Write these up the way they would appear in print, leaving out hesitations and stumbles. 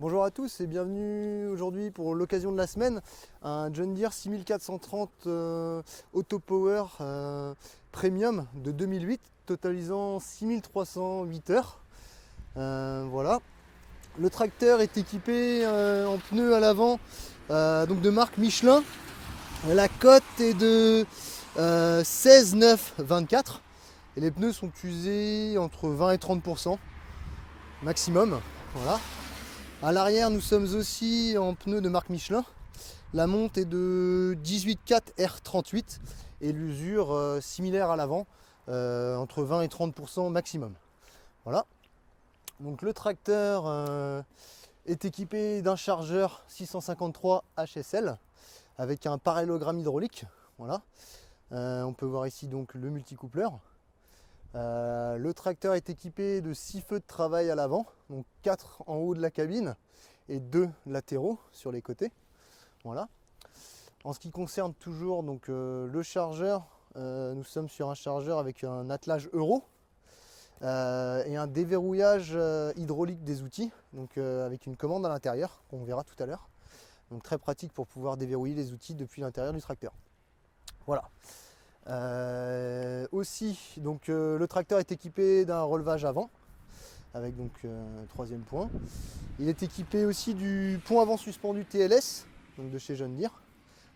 Bonjour à tous et bienvenue aujourd'hui pour l'occasion de la semaine, un John Deere 6430 Auto Power Premium de 2008 totalisant 6308 heures. Voilà. Le tracteur est équipé en pneus à l'avant donc de marque Michelin. La cote est de 16,924 et les pneus sont usés entre 20 et 30% maximum. Voilà. À l'arrière, nous sommes aussi en pneus de marque Michelin. La monte est de 18,4 R38 et l'usure similaire à l'avant, entre 20 et 30% maximum. Voilà. Donc le tracteur est équipé d'un chargeur 653 HSL avec un parallélogramme hydraulique. Voilà. On peut voir ici donc le multicoupleur. Le tracteur est équipé de 6 feux de travail à l'avant, donc 4 en haut de la cabine et 2 latéraux sur les côtés. Voilà. En ce qui concerne toujours donc, le chargeur, nous sommes sur un chargeur avec un attelage Euro et un déverrouillage hydraulique des outils, donc avec une commande à l'intérieur qu'on verra tout à l'heure. Donc très pratique pour pouvoir déverrouiller les outils depuis l'intérieur du tracteur. Voilà. Aussi, donc, le tracteur est équipé d'un relevage avant, avec donc troisième point. Il est équipé aussi du pont avant suspendu TLS, donc de chez John Deere,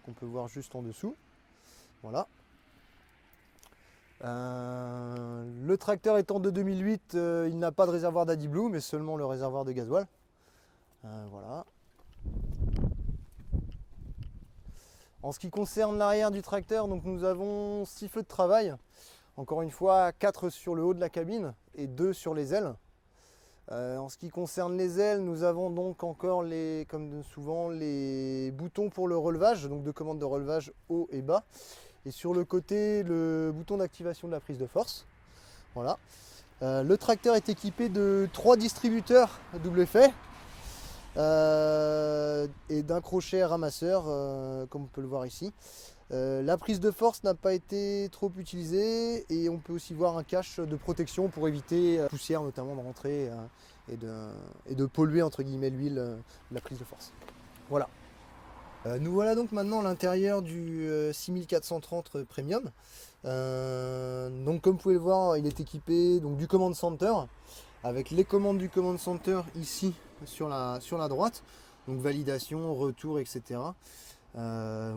qu'on peut voir juste en dessous. Voilà. Le tracteur étant de 2008, il n'a pas de réservoir d'AdBlue, mais seulement le réservoir de gasoil. Voilà. En ce qui concerne l'arrière du tracteur, donc nous avons 6 feux de travail. Encore une fois, 4 sur le haut de la cabine et 2 sur les ailes. En ce qui concerne les ailes, nous avons donc encore, comme souvent, les boutons pour le relevage, donc de commande de relevage haut et bas. Et sur le côté, le bouton d'activation de la prise de force. Voilà. Le tracteur est équipé de 3 distributeurs à double effet. Et d'un crochet ramasseur comme on peut le voir ici. La prise de force n'a pas été trop utilisée et on peut aussi voir un cache de protection pour éviter la poussière notamment de rentrer et de polluer entre guillemets l'huile de la prise de force. Voilà. Nous voilà donc maintenant à l'intérieur du 6430 Premium. Donc comme vous pouvez le voir, il est équipé donc, du Command Center avec les commandes du Command Center ici sur la droite, donc validation, retour, etc.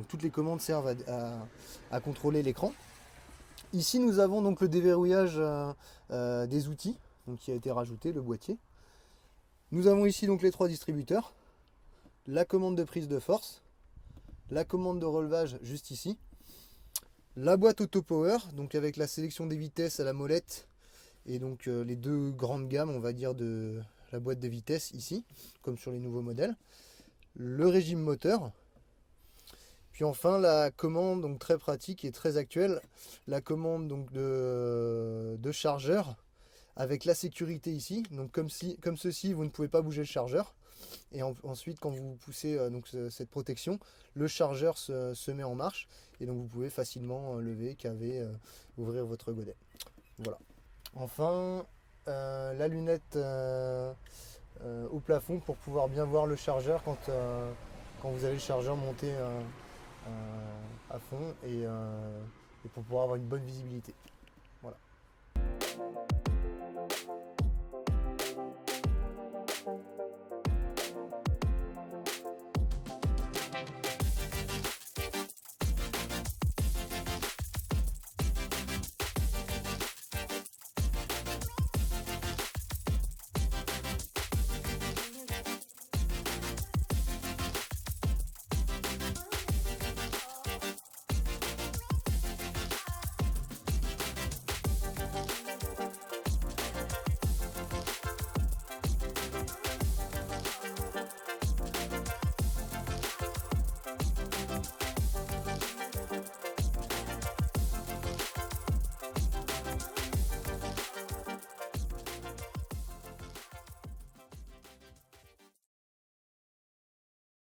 Toutes les commandes servent à contrôler l'écran. Ici nous avons donc le déverrouillage des outils, donc qui a été rajouté, le boîtier. Nous avons ici donc les 3 distributeurs, la commande de prise de force, la commande de relevage juste ici, la boîte Auto Power, donc avec la sélection des vitesses à la molette, et donc les 2 grandes gammes on va dire de la boîte de vitesse ici, comme sur les nouveaux modèles, le régime moteur, puis enfin la commande donc très pratique et très actuelle, la commande donc de chargeur avec la sécurité ici, donc comme ceci vous ne pouvez pas bouger le chargeur, et ensuite quand vous poussez donc cette protection, le chargeur se met en marche et donc vous pouvez facilement lever, caver, ouvrir votre godet. Voilà. Enfin, la lunette au plafond pour pouvoir bien voir le chargeur quand vous avez le chargeur monté à fond et pour pouvoir avoir une bonne visibilité.